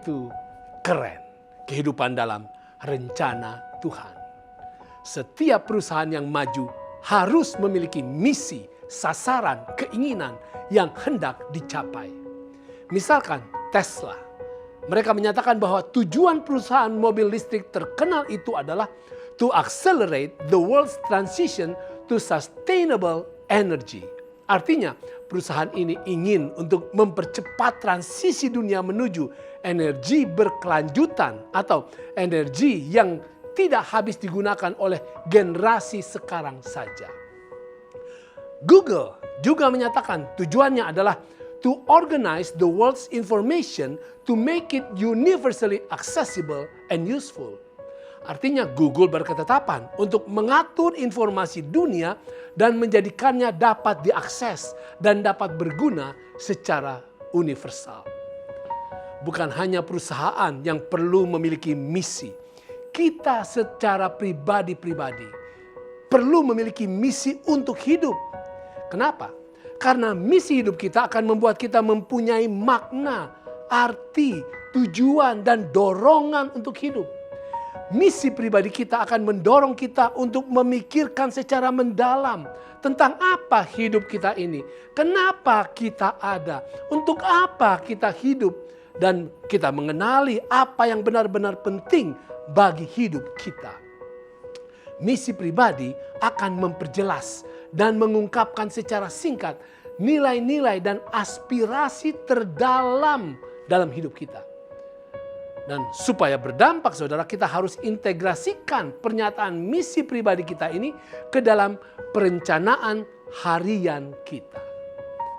Itu keren, kehidupan dalam rencana Tuhan. Setiap perusahaan yang maju harus memiliki misi, sasaran, keinginan yang hendak dicapai. Misalkan Tesla. Mereka menyatakan bahwa tujuan perusahaan mobil listrik terkenal itu adalah to accelerate the world's transition to sustainable energy. Artinya, perusahaan ini ingin untuk mempercepat transisi dunia menuju energi berkelanjutan atau energi yang tidak habis digunakan oleh generasi sekarang saja. Google juga menyatakan tujuannya adalah to organize the world's information to make it universally accessible and useful. Artinya Google berketetapan untuk mengatur informasi dunia dan menjadikannya dapat diakses dan dapat berguna secara universal. Bukan hanya perusahaan yang perlu memiliki misi. Kita secara pribadi-pribadi perlu memiliki misi untuk hidup. Kenapa? Karena misi hidup kita akan membuat kita mempunyai makna, arti, tujuan, dan dorongan untuk hidup. Misi pribadi kita akan mendorong kita untuk memikirkan secara mendalam tentang apa hidup kita ini. Kenapa kita ada, untuk apa kita hidup, dan kita mengenali apa yang benar-benar penting bagi hidup kita. Misi pribadi akan memperjelas dan mengungkapkan secara singkat nilai-nilai dan aspirasi terdalam dalam hidup kita. Dan supaya berdampak, saudara, kita harus integrasikan pernyataan misi pribadi kita ini ke dalam perencanaan harian kita.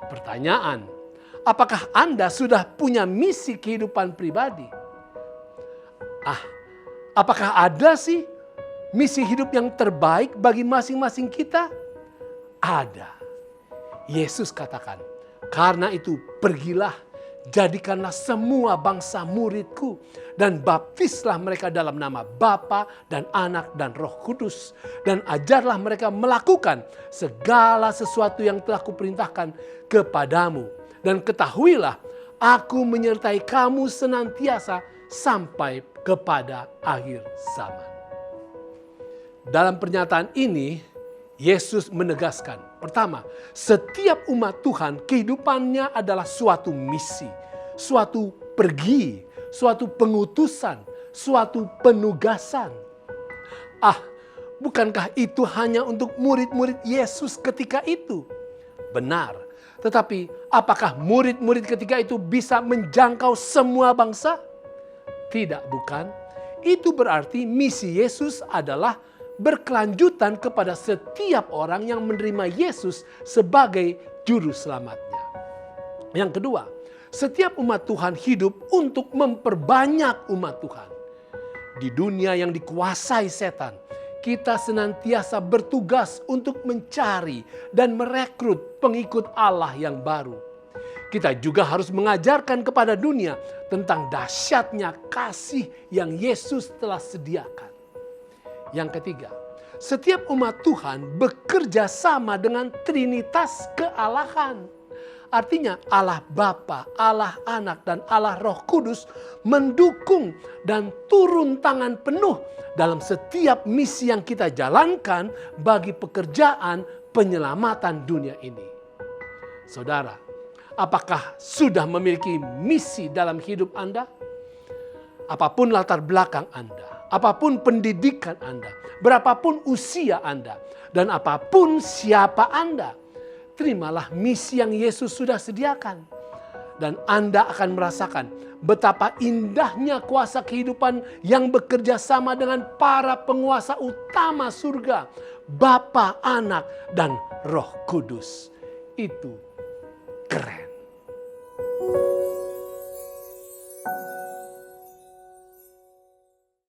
Pertanyaan, apakah Anda sudah punya misi kehidupan pribadi? Apakah ada sih misi hidup yang terbaik bagi masing-masing kita? Ada. Yesus katakan, karena itu pergilah, jadikanlah semua bangsa muridku dan baptislah mereka dalam nama Bapa dan Anak dan Roh Kudus. Dan ajarlah mereka melakukan segala sesuatu yang telah kuperintahkan kepadamu. Dan ketahuilah, aku menyertai kamu senantiasa sampai kepada akhir zaman. Dalam pernyataan ini, Yesus menegaskan, pertama, setiap umat Tuhan kehidupannya adalah suatu misi, suatu pergi, suatu pengutusan, suatu penugasan. Bukankah itu hanya untuk murid-murid Yesus ketika itu? Benar, tetapi apakah murid-murid ketika itu bisa menjangkau semua bangsa? Tidak, bukan. Itu berarti misi Yesus adalah berkelanjutan kepada setiap orang yang menerima Yesus sebagai juru selamatnya. Yang kedua, setiap umat Tuhan hidup untuk memperbanyak umat Tuhan. Di dunia yang dikuasai setan, kita senantiasa bertugas untuk mencari dan merekrut pengikut Allah yang baru. Kita juga harus mengajarkan kepada dunia tentang dahsyatnya kasih yang Yesus telah sediakan. Yang ketiga, setiap umat Tuhan bekerja sama dengan Trinitas kealahan. Artinya Allah Bapa, Allah Anak, dan Allah Roh Kudus mendukung dan turun tangan penuh dalam setiap misi yang kita jalankan bagi pekerjaan penyelamatan dunia ini. Saudara, apakah sudah memiliki misi dalam hidup Anda? Apapun latar belakang Anda, apapun pendidikan Anda, berapapun usia Anda, dan apapun siapa Anda, terimalah misi yang Yesus sudah sediakan. Dan Anda akan merasakan betapa indahnya kuasa kehidupan yang bekerja sama dengan para penguasa utama surga, Bapa, Anak, dan Roh Kudus. Itu keren.